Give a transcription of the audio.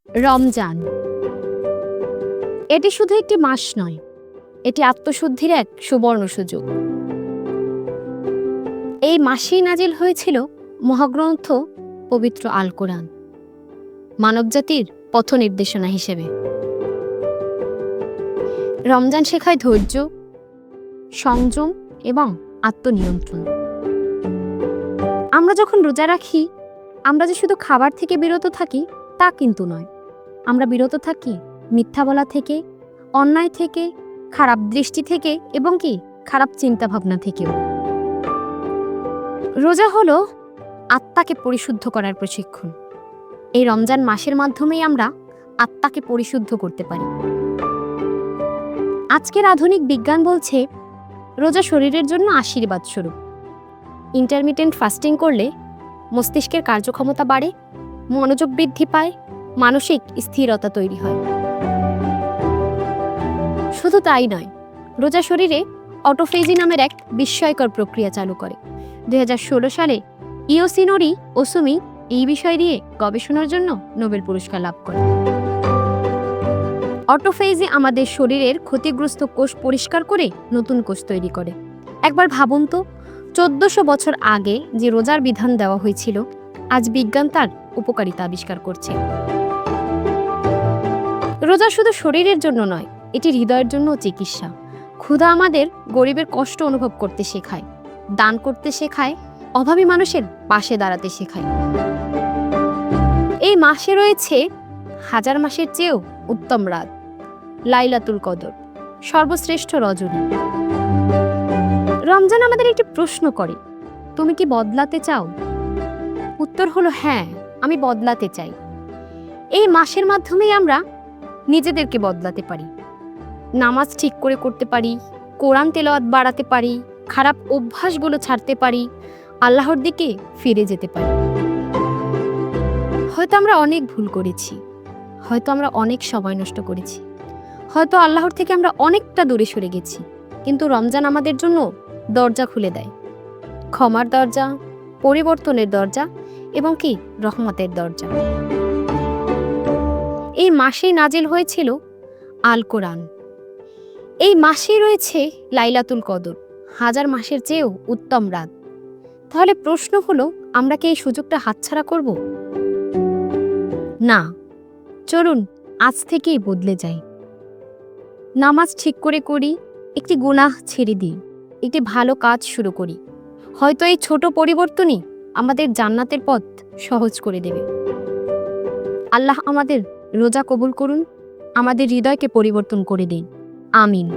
রমজান এটি শুধু একটি মাস নয়, এটি আত্মশুদ্ধির এক সুবর্ণ সুযোগ। এই মাসেই নাজিল হয়েছিল মহাগ্রন্থ পবিত্র আল কোরআন, মানবজাতির পথ নির্দেশনা হিসেবে। রমজান শেখায় ধৈর্য, সংযম এবং আত্মনিয়ন্ত্রণ। আমরা যখন রোজা রাখি, আমরা যে শুধু খাবার থেকে বিরত থাকি তা কিন্তু নয়। আমরা বিরত থাকি মিথ্যা বলা থেকে, অন্যায় থেকে, খারাপ দৃষ্টি থেকে এবং খারাপ চিন্তা ভাবনা থেকেও। রোজা হলো আত্মাকে পরিশুদ্ধ করার প্রশিক্ষণ। এই রমজান মাসের মাধ্যমেই আমরা আত্মাকে পরিশুদ্ধ করতে পারি। আজকের আধুনিক বিজ্ঞান বলছে রোজা শরীরের জন্য আশীর্বাদ স্বরূপ। ইন্টারমিটেন্ট ফাস্টিং করলে মস্তিষ্কের কার্যক্ষমতা বাড়ে, মনোযোগ বৃদ্ধি পায়, মানসিক স্থিরতা তৈরি হয়। শুধু তাই নয়, রোজা শরীরে অটোফেজি নামের এক বিস্ময়কর প্রক্রিয়া চালু করে। 2016 সালে ইয়োশিনোরি ওসুমি এই বিষয় নিয়ে গবেষণার জন্য নোবেল পুরস্কার লাভ করে। অটোফেজি আমাদের শরীরের ক্ষতিগ্রস্ত কোষ পরিষ্কার করে নতুন কোষ তৈরি করে। একবার ভাবুন তো, 1400 বছর আগে যে রোজার বিধান দেওয়া হয়েছিল, আজ বিজ্ঞান তার উপকারিতা আবিষ্কার করছে। রোজা শুধু শরীরের জন্য নয়, এটি হৃদয়ের জন্য চিকিৎসা। ক্ষুধা আমাদের গরিবের কষ্ট অনুভব করতে শেখায়, দান করতে শেখায়, অভাবী মানুষের পাশে দাঁড়াতে শেখায়। এই মাসে রয়েছে হাজার মাসের চেয়েও উত্তম রাত, লাইলাতুল কদর, সর্বশ্রেষ্ঠ রজনী। রমজান আমাদের একটি প্রশ্ন করে, তুমি কি বদলাতে চাও? উত্তর হলো হ্যাঁ, আমি বদলাতে চাই। এই মাসের মাধ্যমেই আমরা নিজেদেরকে বদলাতে পারি। নামাজ ঠিক করে করতে পারি, কোরআন তেলাওয়াত বাড়াতে পারি, খারাপ অভ্যাসগুলো ছাড়তে পারি, আল্লাহর দিকে ফিরে যেতে পারি। হয়তো আমরা অনেক ভুল করেছি, হয়তো আমরা অনেক সময় নষ্ট করেছি, হয়তো আল্লাহর থেকে আমরা অনেকটা দূরে সরে গেছি, কিন্তু রমজান আমাদের জন্য দরজা খুলে দেয়। ক্ষমার দরজা, পরিবর্তনের দরজা এবং রহমতের দরজা। এই মাসেই নাজিল হয়েছিল আল কোরআন। এই মাসেই রয়েছে লাইলাতুল কদর, হাজার মাসের চেয়েও উত্তম রাত। তাহলে প্রশ্ন হলো, আমরা কি এই সুযোগটা হাতছাড়া করব? না, চলুন আজ থেকেই বদলে যাই। নামাজ ঠিক করে করি, একটি গুনাহ ছেড়ে দিই, একটি ভালো কাজ শুরু করি। হয়তো এই ছোট পরিবর্তনই আমাদের জান্নাতের পথ সহজ করে দেবে। আল্লাহ আমাদের রোজা কবুল করুন, আমাদের হৃদয়কে পরিবর্তন করে দিন। আমিন।